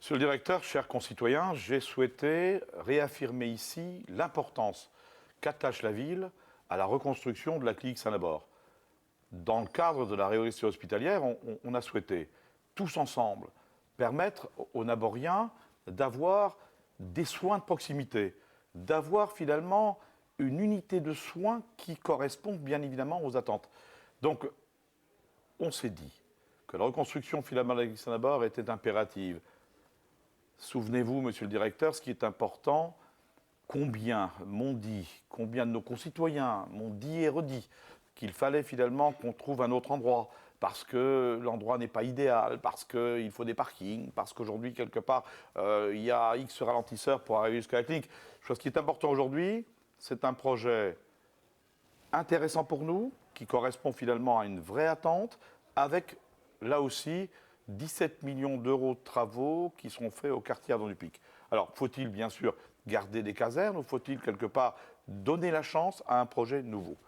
Monsieur le directeur, chers concitoyens, j'ai souhaité réaffirmer ici l'importance qu'attache la ville à la reconstruction de la clinique Saint-Labor. Dans le cadre de la réorganisation hospitalière, on a souhaité, tous ensemble, permettre aux Naboriens d'avoir des soins de proximité, d'avoir finalement une unité de soins qui correspond bien évidemment aux attentes. Donc, on s'est dit que la reconstruction finalement de la clinique Saint-Labor était impérative. Souvenez-vous, monsieur le directeur, ce qui est important, combien de nos concitoyens m'ont dit et redit qu'il fallait finalement qu'on trouve un autre endroit, parce que l'endroit n'est pas idéal, parce qu'il faut des parkings, parce qu'aujourd'hui, quelque part, il y a X ralentisseurs pour arriver jusqu'à la clinique. Ce qui est important aujourd'hui, c'est un projet intéressant pour nous, qui correspond finalement à une vraie attente, avec, là aussi, 17 millions d'euros de travaux qui seront faits au quartier Ardent du Pic. Alors, faut-il bien sûr garder des casernes ou faut-il quelque part donner la chance à un projet nouveau?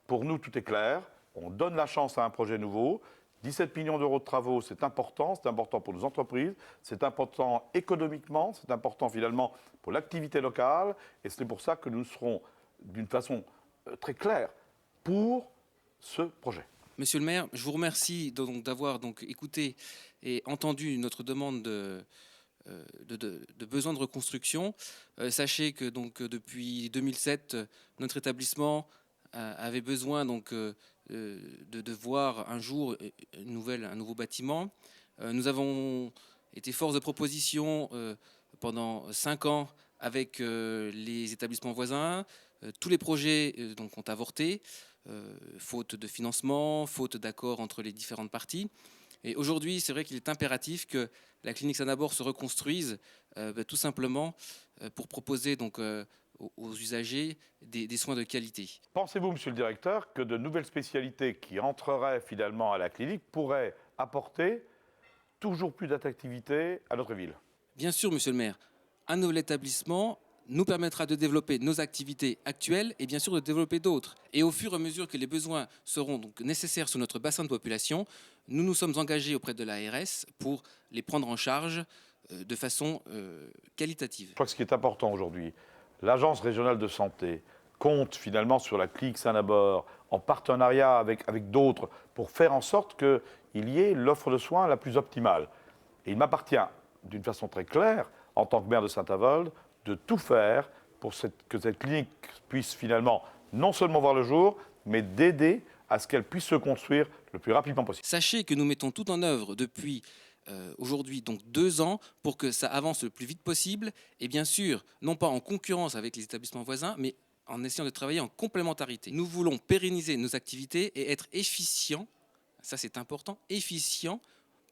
Pour nous, tout est clair. On donne la chance à un projet nouveau. 17 millions d'euros de travaux, c'est important pour nos entreprises, c'est important économiquement, c'est important finalement pour l'activité locale, et c'est pour ça que nous serons, d'une façon très claire, pour ce projet. Monsieur le maire, je vous remercie d'avoir écouté et entendu notre demande de besoin de reconstruction. Sachez que depuis 2007, notre établissement avait besoin de voir un jour un nouveau bâtiment. Nous avons été force de proposition pendant 5 ans avec les établissements voisins. Tous les projets ont avorté, faute de financement, faute d'accord entre les différentes parties. Et aujourd'hui, c'est vrai qu'il est impératif que la clinique Saint-Labor se reconstruise, tout simplement pour proposer aux usagers des soins de qualité. Pensez-vous, monsieur le directeur, que de nouvelles spécialités qui entreraient finalement à la clinique pourraient apporter toujours plus d'attractivité à notre ville? Bien sûr, monsieur le maire, un nouvel établissement nous permettra de développer nos activités actuelles et bien sûr de développer d'autres. Et au fur et à mesure que les besoins seront nécessaires sur notre bassin de population, nous nous sommes engagés auprès de l'ARS pour les prendre en charge de façon qualitative. Je crois que ce qui est important aujourd'hui, l'Agence régionale de santé compte finalement sur la clinique Saint-Labor en partenariat avec d'autres pour faire en sorte qu'il y ait l'offre de soins la plus optimale. Et il m'appartient d'une façon très claire, en tant que maire de Saint-Avold, de tout faire pour que cette clinique puisse finalement non seulement voir le jour, mais d'aider à ce qu'elle puisse se construire le plus rapidement possible. Sachez que nous mettons tout en œuvre depuis aujourd'hui 2 ans pour que ça avance le plus vite possible et bien sûr, non pas en concurrence avec les établissements voisins, mais en essayant de travailler en complémentarité. Nous voulons pérenniser nos activités et être efficients, ça c'est important, efficients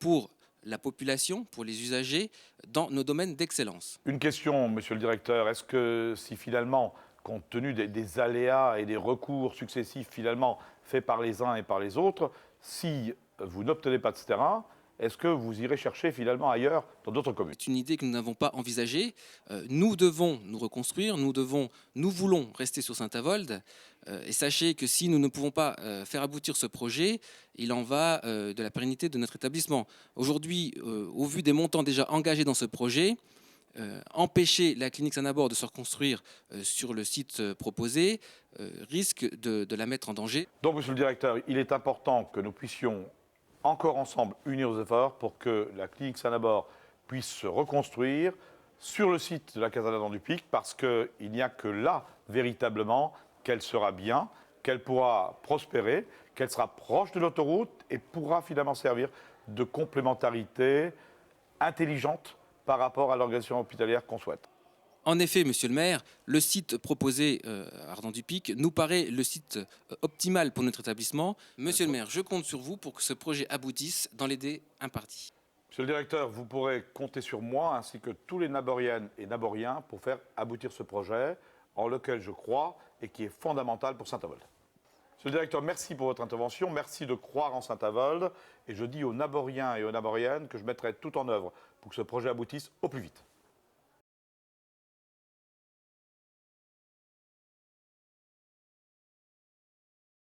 pour la population, pour les usagers, dans nos domaines d'excellence. Une question, monsieur le directeur, est-ce que si finalement, compte tenu des aléas et des recours successifs finalement faits par les uns et par les autres, si vous n'obtenez pas de ce terrain, est-ce que vous irez chercher finalement ailleurs, dans d'autres communes? C'est une idée que nous n'avons pas envisagée. Nous devons nous reconstruire, nous voulons rester sur Saint-Avold. Et sachez que si nous ne pouvons pas faire aboutir ce projet, il en va de la pérennité de notre établissement. Aujourd'hui, au vu des montants déjà engagés dans ce projet, empêcher la clinique Saint-Labor de se reconstruire sur le site proposé risque de la mettre en danger. Donc, monsieur le directeur, il est important que nous puissions encore ensemble unir nos efforts pour que la clinique Saint-Labor puisse se reconstruire sur le site de la caserne Ardent du Pic, parce qu'il n'y a que là, véritablement, qu'elle sera bien, qu'elle pourra prospérer, qu'elle sera proche de l'autoroute et pourra finalement servir de complémentarité intelligente par rapport à l'organisation hospitalière qu'on souhaite. En effet, monsieur le maire, le site proposé à Ardent du Pic nous paraît le site optimal pour notre établissement. Monsieur le maire, je compte sur vous pour que ce projet aboutisse dans les délais impartis. Monsieur le directeur, vous pourrez compter sur moi ainsi que tous les Naboriennes et Naboriens pour faire aboutir ce projet en lequel je crois et qui est fondamental pour Saint-Avold. Monsieur le directeur, merci pour votre intervention, merci de croire en Saint-Avold et je dis aux Naboriens et aux Naboriennes que je mettrai tout en œuvre pour que ce projet aboutisse au plus vite.